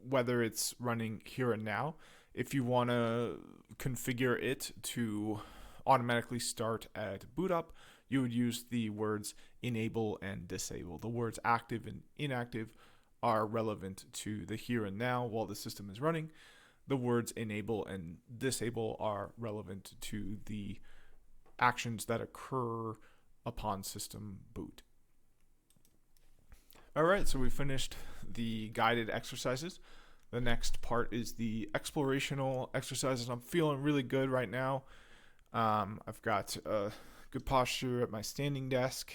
whether it's running here and now. If you want to configure it to automatically start at boot up, you would use the words enable and disable. The words active and inactive are relevant to the here and now while the system is running. The words enable and disable are relevant to the actions that occur upon system boot. All right, so we finished the guided exercises. The next part is the explorational exercises. I'm feeling really good right now. I've got a good posture at my standing desk.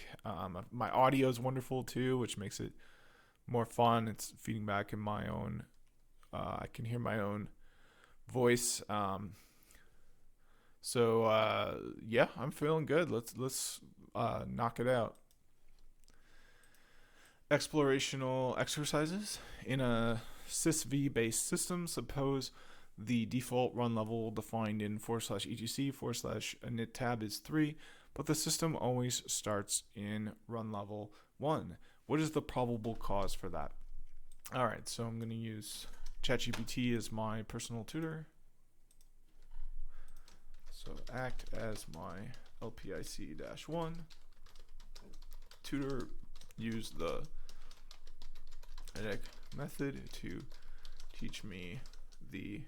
My audio is wonderful too, which makes it more fun. It's feeding back in my own. I can hear my own voice. Yeah, I'm feeling good. Let's knock it out. Explorational exercises. In a sysv based system, suppose the default run level defined in /etc/init tab is 3, but the system always starts in run level 1. What is the probable cause for that? All right, so I'm going to use ChatGPT as my personal tutor. So act as my LPIC-1 tutor. Use the edX method to teach me the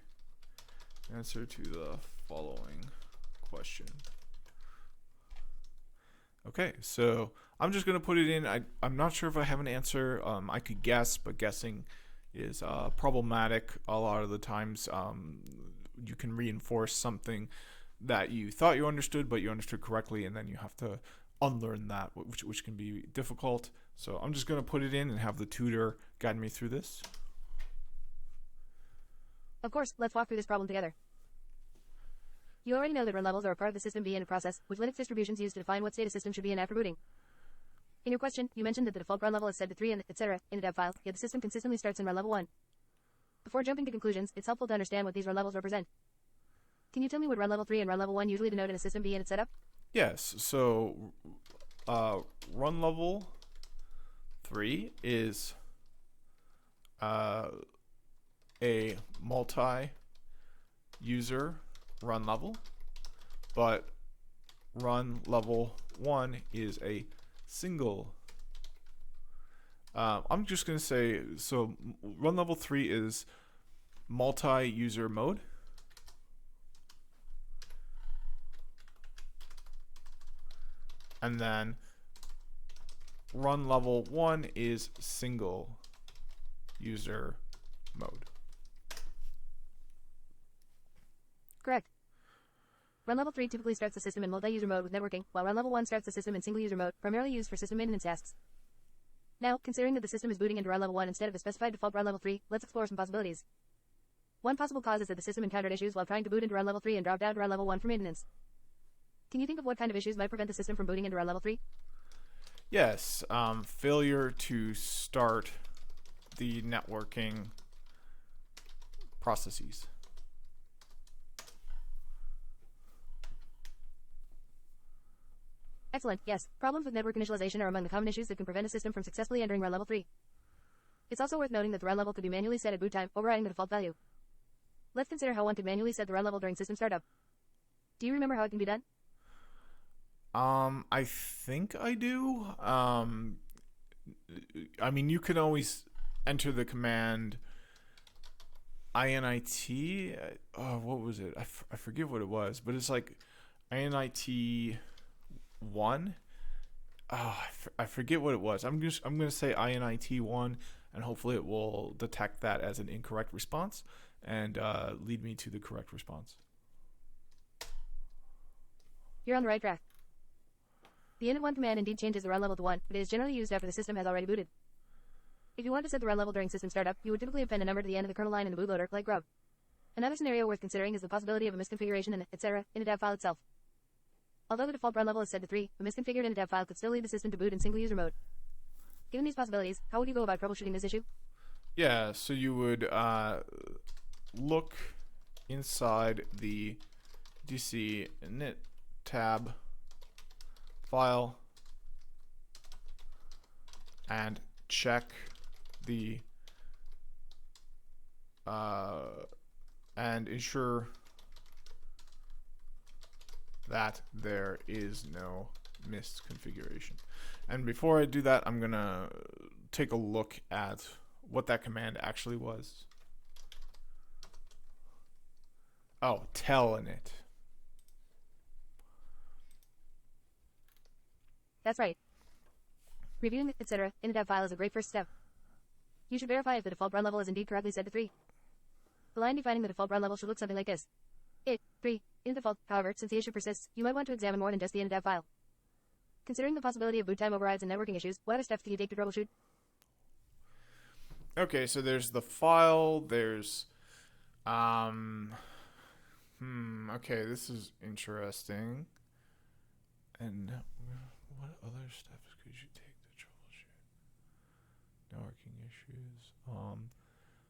answer to the following question. Okay, so I'm just going to put it in. I'm not sure if I have an answer. I could guess, but guessing is problematic. A lot of the times you can reinforce something that you thought you understood, but you understood correctly, and then you have to unlearn that, which can be difficult. So I'm just going to put it in and have the tutor guide me through this. Of course, let's walk through this problem together. You already know that run levels are a part of the system being in a process, which Linux distributions use to define what state a system should be in after booting. In your question, you mentioned that the default run level is set to 3 and etc. in a dev file, yet the system consistently starts in run level 1. Before jumping to conclusions, it's helpful to understand what these run levels represent. Can you tell me what run level 3 and run level 1 usually denote in a system being in its setup? Yes, so run level 3 is a multi-user run level, but run level 1 is a single. I'm just going to say, so run level 3 is multi-user mode. And then run level 1 is single user mode. Correct. Run level 3 typically starts the system in multi-user mode with networking, while run level 1 starts the system in single-user mode, primarily used for system maintenance tasks. Now, considering that the system is booting into run level 1 instead of a specified default run level 3, let's explore some possibilities. One possible cause is that the system encountered issues while trying to boot into run level 3 and dropped down to run level 1 for maintenance. Can you think of what kind of issues might prevent the system from booting into run level 3? Yes, failure to start the networking processes. Excellent, yes. Problems with network initialization are among the common issues that can prevent a system from successfully entering run level 3. It's also worth noting that the run level could be manually set at boot time, overriding the default value. Let's consider how one could manually set the run level during system startup. Do you remember how it can be done? I think I do. I mean, you can always enter the command init. What was it? I forget what it was, but it's like init1. I forget what it was. I'm going to say init1, and hopefully it will detect that as an incorrect response and lead me to the correct response. You're on the right track. The init1 command indeed changes the run level to 1, but it is generally used after the system has already booted. If you want to set the run level during system startup, you would typically append a number to the end of the kernel line in the bootloader, like grub. Another scenario worth considering is the possibility of a misconfiguration in etc. in a dev file itself. Although the default run level is set to 3, a misconfigured in a dev file could still lead the system to boot in single-user mode. Given these possibilities, how would you go about troubleshooting this issue? Yeah, so you would look inside the DC init tab file and check the and ensure that there is no misconfiguration. And before I do that, I'm gonna take a look at what that command actually was. Oh, telnet. That's right. Reviewing the etc. in a dev file is a great first step. You should verify if the default run level is indeed correctly set to 3. The line defining the default run level should look something like this. It, 3, in default. However, since the issue persists, you might want to examine more than just the in a dev file. Considering the possibility of boot time overrides and networking issues, what other steps can you take to troubleshoot? Okay, so there's the file, there's okay, this is interesting. And what other steps could you take to troubleshoot networking issues?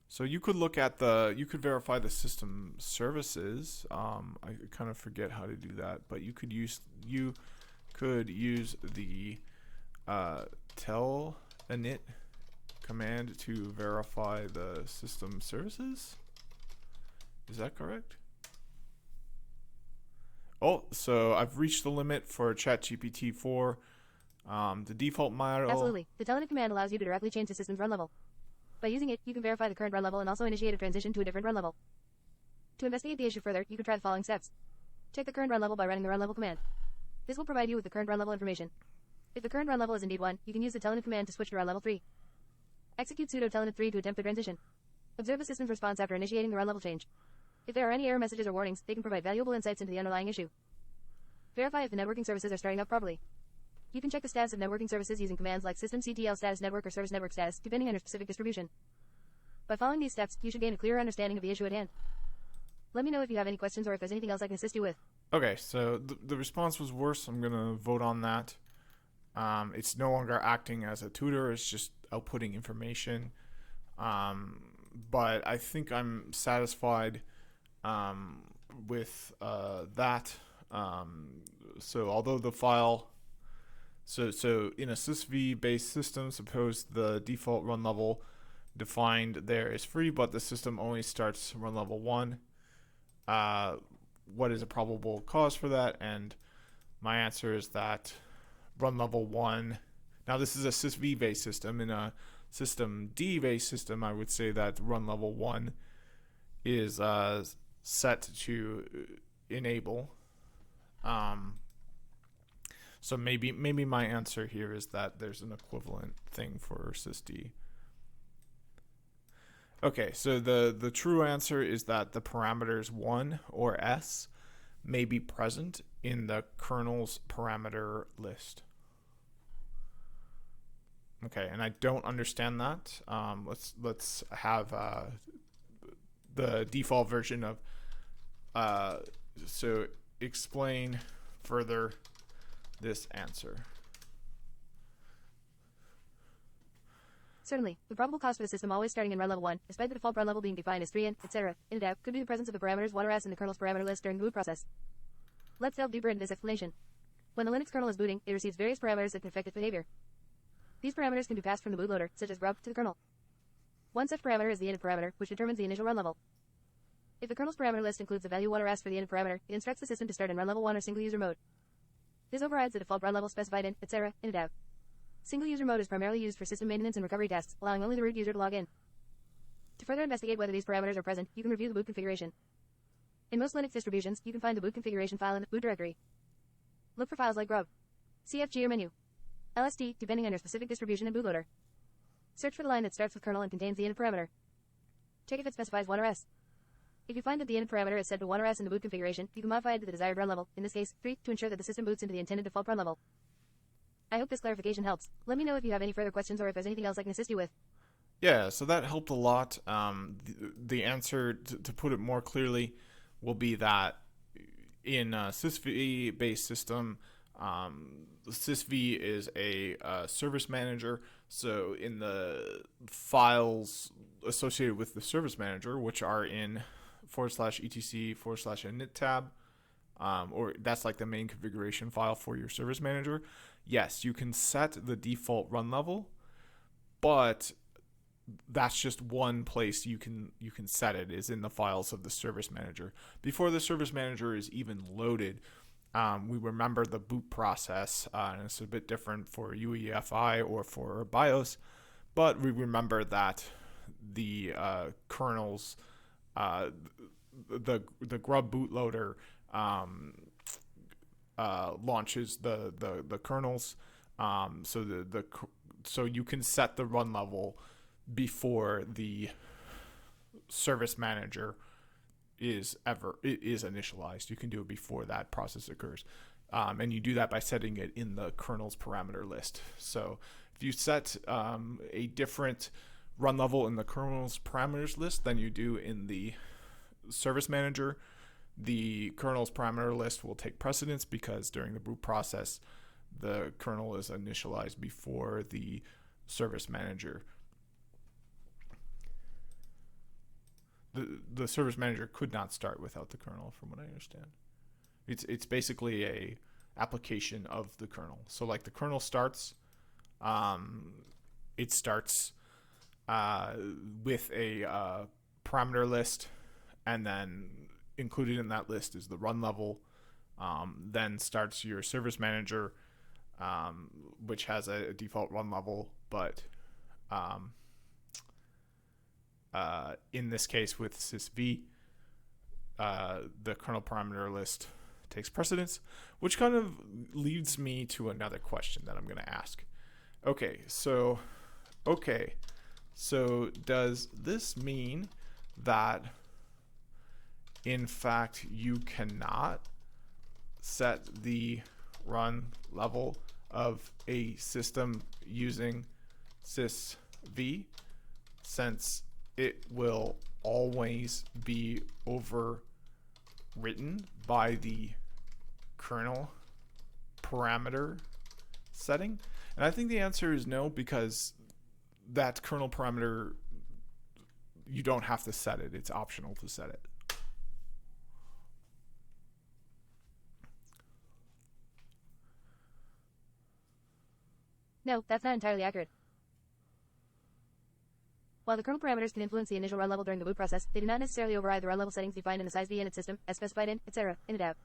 So you could look at you could verify the system services. I kind of forget how to do that, but you could use the init command to verify the system services. Is that correct? Oh, so I've reached the limit for ChatGPT 4. The default model. Absolutely. The telnet command allows you to directly change the system's run level. By using it, you can verify the current run level and also initiate a transition to a different run level. To investigate the issue further, you can try the following steps. Check the current run level by running the run level command. This will provide you with the current run level information. If the current run level is indeed 1, you can use the telnet command to switch to run level 3. Execute sudo telnet 3 to attempt the transition. Observe the system's response after initiating the run level change. If there are any error messages or warnings, they can provide valuable insights into the underlying issue. Verify if the networking services are starting up properly. You can check the status of networking services using commands like systemctl status network or service network status, depending on your specific distribution. By following these steps, you should gain a clearer understanding of the issue at hand. Let me know if you have any questions or if there's anything else I can assist you with. Okay, so the response was worse. I'm going to vote on that. It's no longer acting as a tutor. It's just outputting information. But I think I'm satisfied with that. So although the file... So in a sysv-based system, suppose the default run level defined there is free, but the system only starts run level 1. What is a probable cause for that? And my answer is that run level 1. Now this is a sysv-based system. In a system D-based system, I would say that run level 1 is set to enable. So maybe my answer here is that there's an equivalent thing for sysd. Okay, so the true answer is that the parameters 1 or s may be present in the kernel's parameter list. Okay, and I don't understand that. Let's have the default version of so explain further this answer. Certainly, the probable cause for the system always starting in run level 1, despite the default run level being defined as 3 in, etc., in and out, could be the presence of the parameters 1 or s in the kernel's parameter list during the boot process. Let's delve deeper into this explanation. When the Linux kernel is booting, it receives various parameters that can affect its behavior. These parameters can be passed from the bootloader, such as grub, to the kernel. One such parameter is the init parameter, which determines the initial run level. If the kernel's parameter list includes the value 1 or s for the init parameter, it instructs the system to start in run level 1 or single user mode. This overrides the default run level specified in, etc., in and out. Single user mode is primarily used for system maintenance and recovery tasks, allowing only the root user to log in. To further investigate whether these parameters are present, you can review the boot configuration. In most Linux distributions, you can find the boot configuration file in the boot directory. Look for files like grub, cfg or menu, lsd, depending on your specific distribution and bootloader. Search for the line that starts with kernel and contains the init parameter. Check if it specifies 1 or s. If you find that the init parameter is set to 1 or s in the boot configuration, you can modify it to the desired run level, in this case, 3, to ensure that the system boots into the intended default run level. I hope this clarification helps. Let me know if you have any further questions or if there's anything else I can assist you with. Yeah, so that helped a lot. The answer, to put it more clearly, will be that in a sysv-based system, sysv is a service manager. So in the files associated with the service manager, which are in /etc/init tab, or that's like the main configuration file for your service manager, yes, you can set the default run level, but that's just one place you can set it, is in the files of the service manager. Before the service manager is even loaded, we remember the boot process, and it's a bit different for UEFI or for BIOS, but we remember that the kernels, the grub bootloader launches the kernels, so you can set the run level before the service manager is initialized. You can do it before that process occurs. And you do that by setting it in the kernel's parameter list. So if you set a different run level in the kernel's parameters list than you do in the service manager, the kernel's parameter list will take precedence because during the boot process, the kernel is initialized before the service manager. The service manager could not start without the kernel, from what I understand. It's basically a application of the kernel. So like the kernel starts, it starts with a parameter list, and then included in that list is the run level. Then starts your service manager, which has a default run level, but in this case with sysv, the kernel parameter list takes precedence, which kind of leads me to another question that I'm going to ask. Okay, so does this mean that in fact you cannot set the run level of a system using sysv, since it will always be overwritten by the kernel parameter setting? And I think the answer is no, because that kernel parameter, you don't have to set it. It's optional to set it. No, that's not entirely accurate. While the kernel parameters can influence the initial run level during the boot process, they do not necessarily override the run level settings defined in the sysv init system, as specified in, etc., init.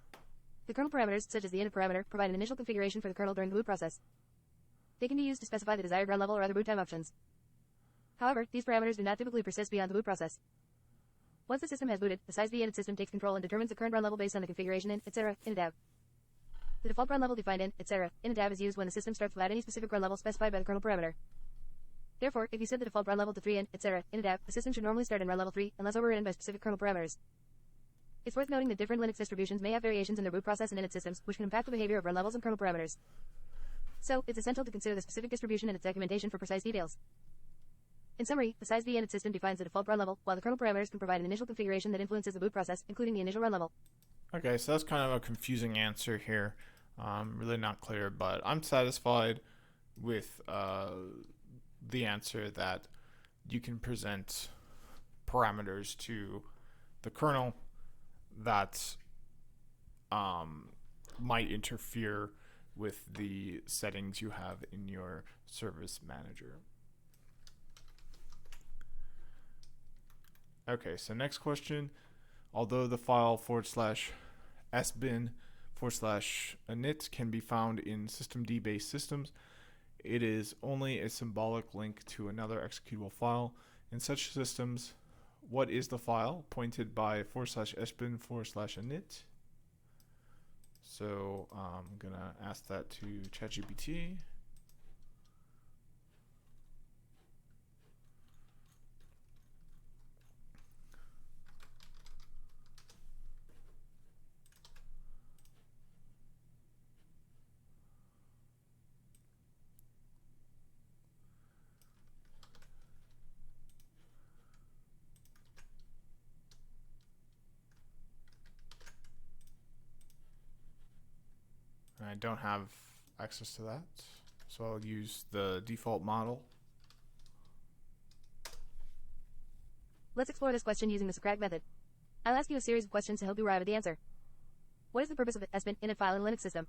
The kernel parameters, such as the init parameter, provide an initial configuration for the kernel during the boot process. They can be used to specify the desired run level or other boot time options. However, these parameters do not typically persist beyond the boot process. Once the system has booted, the sysv init system takes control and determines the current run level based on the configuration in, etc., init. The default run level defined in, etc., init is used when the system starts without any specific run level specified by the kernel parameter. Therefore, if you set the default run level to 3 in, etc., init, the system should normally start in run level 3, unless overridden by specific kernel parameters. It's worth noting that different Linux distributions may have variations in their boot process and init systems, which can impact the behavior of run levels and kernel parameters. So, it's essential to consider the specific distribution and its documentation for precise details. In summary, the sysv init system defines the default run level, while the kernel parameters can provide an initial configuration that influences the boot process, including the initial run level. Okay, so that's kind of a confusing answer here. Really not clear, but I'm satisfied with the answer that you can present parameters to the kernel that might interfere with the settings you have in your service manager. Okay, so next question. Although the file /sbin/init can be found in systemd-based systems, it is only a symbolic link to another executable file. In such systems, what is the file pointed by /sbin/init? So I'm gonna ask that to ChatGPT. I don't have access to that, so I'll use the default model. Let's explore this question using the Socratic method. I'll ask you a series of questions to help you arrive at the answer. What is the purpose of the sbin init file in a Linux system?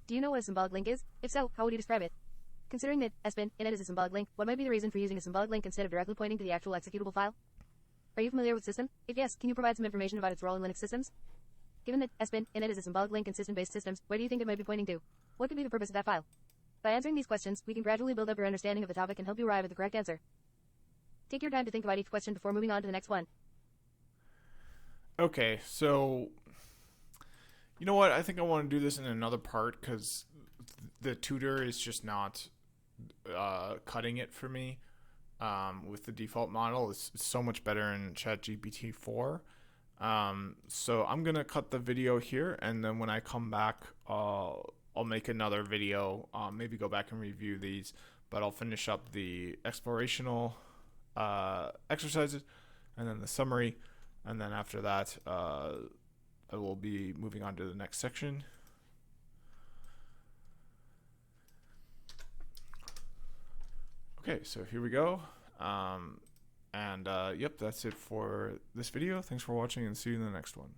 Do you know what a symbolic link is? If so, how would you describe it? Considering that sbin init is a symbolic link, what might be the reason for using a symbolic link instead of directly pointing to the actual executable file? Are you familiar with system? If yes, can you provide some information about its role in Linux systems? Given that sbin init is a symbolic link in system-based systems, where do you think it might be pointing to? What could be the purpose of that file? By answering these questions, we can gradually build up your understanding of the topic and help you arrive at the correct answer. Take your time to think about each question before moving on to the next one. Okay, so you know what? I think I want to do this in another part because the tutor is just not cutting it for me with the default model. It's so much better in ChatGPT 4. So I'm gonna cut the video here, and then when I come back, I'll make another video, maybe go back and review these, but I'll finish up the explorational exercises and then the summary, and then after that I will be moving on to the next section. Okay, so here we go. Yep, that's it for this video. Thanks for watching, and see you in the next one.